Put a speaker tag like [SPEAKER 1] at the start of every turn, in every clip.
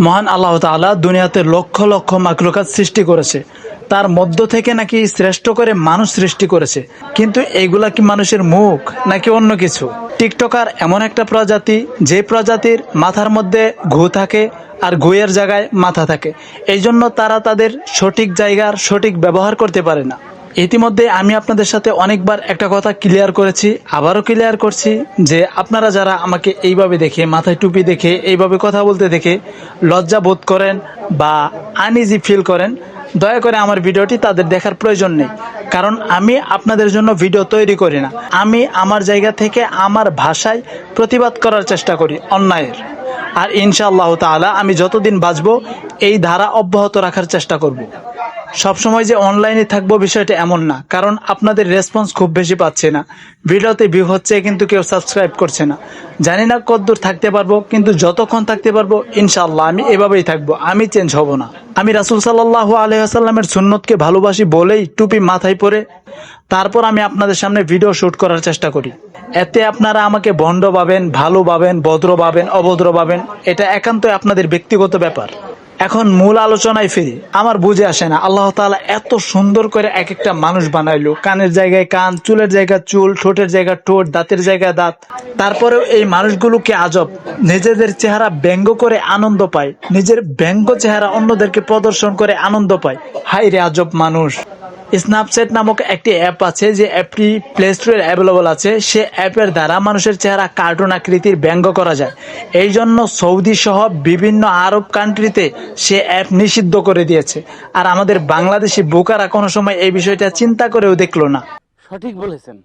[SPEAKER 1] মহান আল্লাহ তাআলা দুনিয়াতে লক্ষ লক্ষ মাখলুকাত সৃষ্টি করেছে, তার মধ্য থেকে নাকি শ্রেষ্ঠ করে মানুষ সৃষ্টি করেছে। কিন্তু এইগুলা কি মানুষের মুখ নাকি অন্য কিছু? টিকটকার এমন একটা প্রজাতি, যে প্রজাতির মাথার মধ্যে ঘু থাকে আর ঘুয়ের জায়গায় মাথা থাকে, এই জন্য তারা তাদের সঠিক জায়গার সঠিক ব্যবহার করতে পারে না। ইতিমধ্যে আমি আপনাদের সাথে অনেকবার একটা কথা ক্লিয়ার করেছি, আবারও ক্লিয়ার করছি যে আপনারা যারা আমাকে এইভাবে দেখে, মাথায় টুপি দেখে, এইভাবে কথা বলতে দেখে লজ্জা বোধ করেন বা আনইজি ফিল করেন, দয়া করে আমার ভিডিওটি তাদের দেখার প্রয়োজন নেই। কারণ আমি আপনাদের জন্য ভিডিও তৈরি করি না, আমি আমার জায়গা থেকে আমার ভাষায় প্রতিবাদ করার চেষ্টা করি অন্যায়ের। আর ইনশাআল্লাহ তাআলা আমি যতদিন বাঁচবো এই ধারা অব্যাহত রাখার চেষ্টা করব। সবসময় যে অনলাইনে থাকবো বিষয়টা এমন না, কারণ আপনাদের রেসপন্স খুব বেশি পাচ্ছে না। ভিডিওতে ভিউ হচ্ছে কিন্তু কেউ সাবস্ক্রাইব করছে না। জানি না কতদূর থাকতে পারবো, কিন্তু যতক্ষণ থাকতে পারবো ইনশাআল্লাহ আমি এভাবেই থাকবো, আমি চেঞ্জ হব না। আমি রাসূল সাল্লাল্লাহু আলাইহি ওয়াসাল্লামের সুন্নতকে ভালোবাসি বলেই টুপি মাথায় পরে তারপর আমি আপনাদের সামনে ভিডিও শুট করার চেষ্টা করি। এতে আপনারা আমাকে ভণ্ড পাবেন, ভালো পাবেন, ভদ্র পাবেন, অভদ্র পাবেন, এটা একান্তই আপনাদের ব্যক্তিগত ব্যাপার। এখন মূল আলোচনায় ফিরি। আমার বুঝে আসে না আল্লাহ তাআলা এত সুন্দর করে এক একটা মানুষ বানাইলো, কানের জায়গায় কান, চুলের জায়গায় চুল, ঠোঁটের জায়গায় ঠোঁট, দাঁতের জায়গায় দাঁত। তারপরেও এই মানুষগুলোকে আজব নিজেদের চেহারা ব্যঙ্গ করে আনন্দ পায়, নিজের ব্যঙ্গ চেহারা অন্যদেরকে প্রদর্শন করে আনন্দ পায়। হায় রে আজব মানুষ। স্ন্যাপচ্যাট নামক একটি অ্যাপ আছে, যে অ্যাপটি প্লে স্টোরে অ্যাভেলেবল আছে। সে অ্যাপের দ্বারা মানুষের চেহারা কার্টুন আকৃতির ব্যঙ্গ করা যায়। এই জন্য সৌদি সহ বিভিন্ন আরব কান্ট্রিতে সে অ্যাপ নিষিদ্ধ করে দিয়েছে। আর আমাদের বাংলাদেশি বোকারা কোনো সময় এই বিষয়টা চিন্তা করেও দেখলো না।
[SPEAKER 2] সঠিক বলেছেন,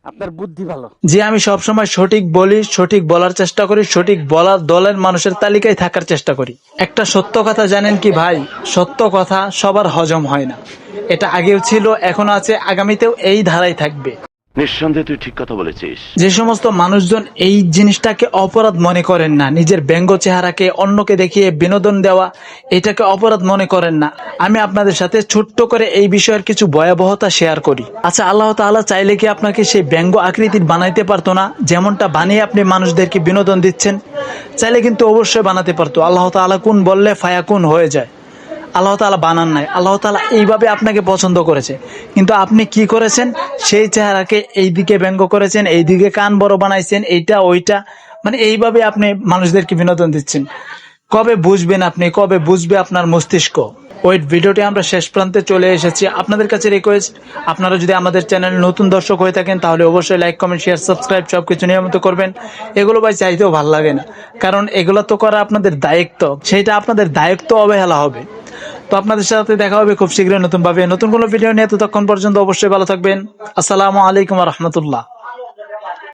[SPEAKER 2] আপনার বুদ্ধি ভালো।
[SPEAKER 1] যে আমি সবসময় সঠিক বলি, সঠিক বলার চেষ্টা করি, সঠিক বলার দলের মানুষের তালিকায় থাকার চেষ্টা করি। একটা সত্য কথা জানেন কি ভাই, সত্য কথা সবার হজম হয় না। এটা আগেও ছিল, এখনো আছে, আগামীতেও এই ধারাই থাকবে।
[SPEAKER 3] নিঃসন্দেহে তুই ঠিক কথা বলেছিস।
[SPEAKER 1] যে সমস্ত মানুষজন এই জিনিসটাকে অপরাধ মনে করেন না, নিজের ব্যঙ্গ চেহারাকে অন্যকে দেখিয়ে বিনোদন দেওয়া, এটাকে অপরাধ মনে করেন না, আমি আপনাদের সাথে ছোট্ট করে এই বিষয়ের কিছু ভয়াবহতা শেয়ার করি। আচ্ছা, আল্লাহ তাআলা চাইলে কি আপনাকে সেই ব্যঙ্গ আকৃতির বানাইতে পারতো না? যেমনটা বানিয়ে আপনি মানুষদেরকে বিনোদন দিচ্ছেন, চাইলে কিন্তু অবশ্যই বানাতে পারতো। আল্লাহ তাআলা কুন বললে ফায়াকুন হয়ে যায়। আল্লাহ তাআলা বানান নাই, আল্লাহ তাআলা এইভাবে আপনাকে পছন্দ করেছে। কিন্তু আপনি কি করেছেন? সেই চেহারাকে এই দিকে ব্যঙ্গ করেছেন, এই দিকে কান বড় বানাইছেন, এইটা ওইটা, মানে এইভাবে আপনি মানুষদেরকে বিনোদন দিচ্ছেন। কবে বুঝবেন আপনি? কবে বুঝবে আপনার মস্তিষ্ক? ওয়েট, ভিডিওটি আমরা শেষ প্রান্তে চলে এসেছি। আপনাদের কাছে রিকোয়েস্ট, আপনারা যদি আমাদের চ্যানেলে নতুন দর্শক হয়ে থাকেন তাহলে অবশ্যই লাইক, কমেন্ট, শেয়ার, সাবস্ক্রাইব সবকিছু নিয়মিত করবেন। এগুলো ভাই চাইতেও ভালো লাগে না, কারণ এগুলো তো করা আপনাদের দায়িত্ব, সেইটা আপনাদের দায়িত্ব অবহেলা হবে। তো আপনাদের সাথে দেখা হবে খুব শীঘ্রই নতুন ভাবে নতুন কোনো ভিডিও নিয়ে। ততক্ষণ পর্যন্ত অবশ্যই ভালো থাকবেন। আসসালামু আলাইকুম ওয়া রাহমাতুল্লাহ।